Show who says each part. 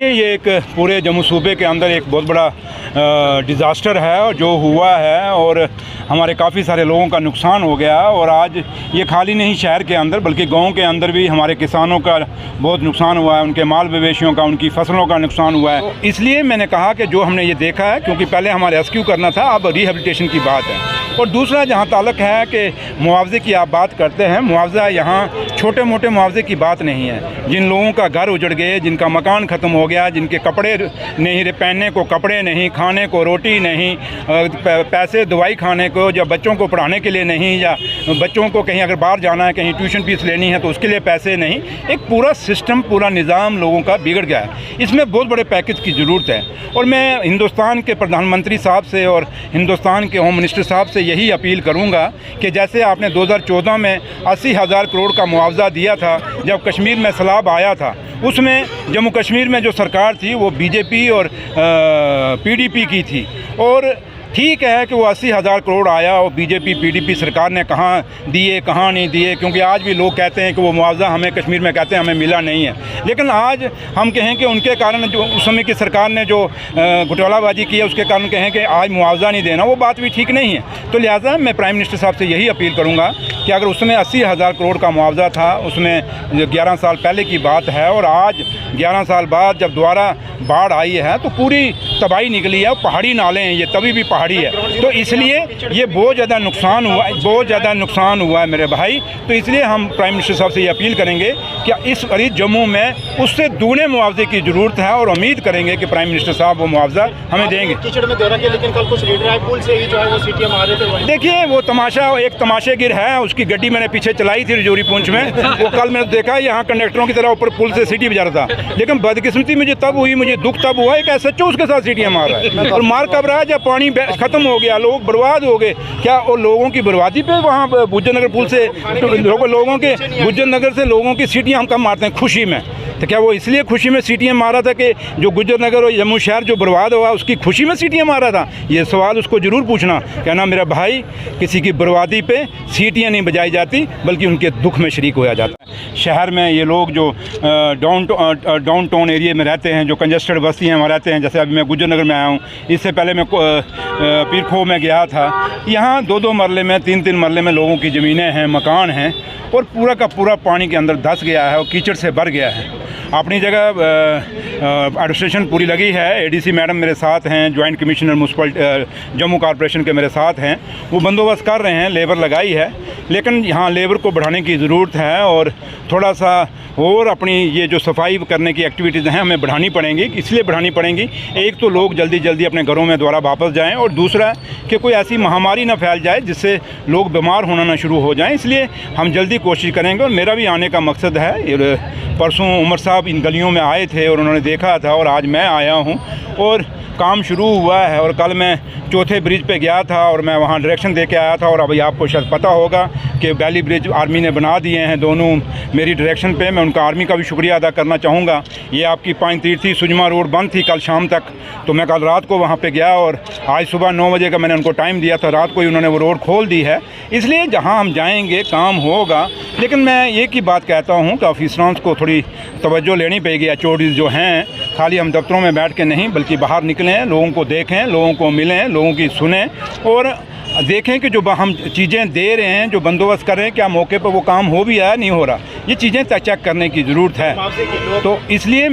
Speaker 1: ये एक पूरे जम्मू सूबे के अंदर एक बहुत बड़ा डिज़ास्टर है और जो हुआ है, और हमारे काफ़ी सारे लोगों का नुकसान हो गया। और आज ये खाली नहीं शहर के अंदर बल्कि गांव के अंदर भी हमारे किसानों का बहुत नुकसान हुआ है, उनके माल मवेशियों का, उनकी फसलों का नुकसान हुआ है। इसलिए मैंने कहा कि जो हमने ये देखा है, क्योंकि पहले हमारे रेस्क्यू करना था, अब रिहेबिलिटेशन की बात है। और दूसरा जहाँ ताल्लुक है कि मुआवजे की आप बात करते हैं, मुआवजा यहाँ छोटे मोटे मुआवजे की बात नहीं है। जिन लोगों का घर उजड़ गए, जिनका मकान ख़त्म हो गया, जिनके कपड़े नहीं, पहनने को कपड़े नहीं, खाने को रोटी नहीं, पैसे दवाई खाने को, या बच्चों को पढ़ाने के लिए नहीं, या बच्चों को कहीं अगर बाहर जाना है, कहीं ट्यूशन फीस लेनी है तो उसके लिए पैसे नहीं, एक पूरा सिस्टम, पूरा निज़ाम लोगों का बिगड़ गया है। इसमें बहुत बड़े पैकेज की ज़रूरत है। और मैं हिंदुस्तान के प्रधानमंत्री साहब से और हिंदुस्तान के होम मिनिस्टर साहब से यही अपील करूंगा कि जैसे आपने 2014 में 80,000 करोड़ का मुआवजा दिया था जब कश्मीर में सैलाब आया था, उसमें जम्मू कश्मीर में जो सरकार थी वो बीजेपी और पीडीपी की थी। और ठीक है कि वो 80,000 करोड़ आया और बीजेपी पीडीपी सरकार ने कहाँ दिए कहाँ नहीं दिए, क्योंकि आज भी लोग कहते हैं कि वो मुआवजा हमें कश्मीर में कहते हैं हमें मिला नहीं है। लेकिन आज हम कहें कि उनके कारण जो उस समय की सरकार ने जो घोटालाबाजी की है उसके कारण कहें कि आज मुआवजा नहीं देना, वो बात भी ठीक नहीं है। तो लिहाजा मैं प्राइम मिनिस्टर साहब से यही अपील करूँगा कि अगर उस समय 80,000 करोड़ का मुआवजा था, उसमें 11 साल पहले की बात है, और आज 11 साल बाद जब दोबारा बाढ़ आई है तो पूरी तबाही निकली है। पहाड़ी नाले हैं ये, तभी भी पहाड़ी है, तो इसलिए ये बहुत ज़्यादा नुकसान हुआ, बहुत ज़्यादा नुकसान हुआ है मेरे भाई। तो इसलिए हम प्राइम मिनिस्टर साहब से ये अपील करेंगे कि इस अरीज जम्मू में उससे दूने मुआवजे की ज़रूरत है, और उम्मीद करेंगे कि प्राइम मिनिस्टर साहब वो मुआवजा हमें देंगे।
Speaker 2: कीचड़ में दे रखा है, लेकिन कल कुछ लीडर पुल से ही जो है वो सीटियां मार रहे थे।
Speaker 1: देखिए वो तमाशा, एक तमाशेगिर है, उसकी गड्डी मैंने पीछे चलाई थी रजौरी पुंछ में, वो कल मैंने देखा यहाँ कंडक्टरों की तरह ऊपर पुल से सीटी बजा रहा था। लेकिन बदकिस्मती मुझे तब हुई, मुझे दुख तब हुआ एक SHO उसके साथ सीटियाँ मार रहा है, और मार कब रहा है जब पानी खत्म हो गया, लोग बर्बाद हो गए। क्या और लोगों की बर्बादी पे वहाँ गुज्जर नगर पुल से लोगों के गुज्जर नगर से लोगों की सीटियाँ हम कब मारते हैं? खुशी में। तो क्या वो इसलिए खुशी में सीटियाँ मारा था कि जो गुज्जर नगर और जम्मू शहर जो बर्बाद हुआ उसकी खुशी में सीटियाँ मारा था? ये सवाल उसको ज़रूर पूछना। कहना मेरा भाई, किसी की बर्बादी पे सीटियाँ नहीं बजाई जाती बल्कि उनके दुख में शरीक होया जाता है। शहर में ये लोग जो डाउन टाउन एरिया में रहते हैं, जो कंजस्टेड बस्ती हैं वहाँ रहते हैं, जैसे अभी मैं गुज्जर नगर में आया हूँ, इससे पहले मैं पीर खो में गया था। यहाँ 2-2 मरले में, 3-3 मरले में लोगों की ज़मीनें हैं, मकान हैं, और पूरा का पूरा पानी के अंदर धंस गया है और कीचड़ से भर गया है। अपनी जगह एडमिनिस्ट्रेशन पूरी लगी है, ADC मैडम मेरे साथ हैं, joint commissioner municipal Jammu corporation के मेरे साथ हैं, वो बंदोबस्त कर रहे हैं, लेबर लगाई है। लेकिन यहाँ लेबर को बढ़ाने की ज़रूरत है, और थोड़ा सा और अपनी ये जो सफाई करने की एक्टिविटीज़ हैं हमें बढ़ानी पड़ेंगी। इसलिए बढ़ानी पड़ेंगी, एक तो लोग जल्दी जल्दी अपने घरों में दोबारा वापस जाएं, और दूसरा कि कोई ऐसी महामारी ना फैल जाए जिससे लोग बीमार होना ना शुरू हो जाएं। इसलिए हम जल्दी कोशिश करेंगे, और मेरा भी आने का मकसद है। परसों उमर साहब इन गलियों में आए थे और उन्होंने देखा था, और आज मैं आया हूँ और काम शुरू हुआ है। और कल मैं चौथे ब्रिज पे गया था और मैं वहाँ डायरेक्शन दे के आया था, और अभी आपको शायद पता होगा कि वैली ब्रिज आर्मी ने बना दिए हैं दोनों मेरी डायरेक्शन पे। मैं उनका आर्मी का भी शुक्रिया अदा करना चाहूँगा। ये आपकी 5 तीर्थी सुजमा रोड बंद थी कल शाम तक, तो मैं कल रात को वहाँ पे गया, और आज सुबह 9 बजे का मैंने उनको टाइम दिया था, रात को ही उन्होंने वो रोड खोल दी है। इसलिए जहाँ हम जाएंगे काम होगा। लेकिन मैं एक ही बात कहता हूँ कि ऑफिसरां को थोड़ी तवज्जो लेनी पड़ेगी। HODs जो हैं, खाली हम दफ्तरों में बैठ के नहीं बल्कि बाहर निकलें, लोगों को देखें, लोगों को मिलें, लोगों की सुनें, और देखें कि जो हम चीज़ें दे रहे हैं, जो बंदोबस्त कर रहे हैं, क्या मौके पर वो काम हो भी रहा है, नहीं हो रहा। ये चीज़ें चेक करने की ज़रूरत है। तो इसलिए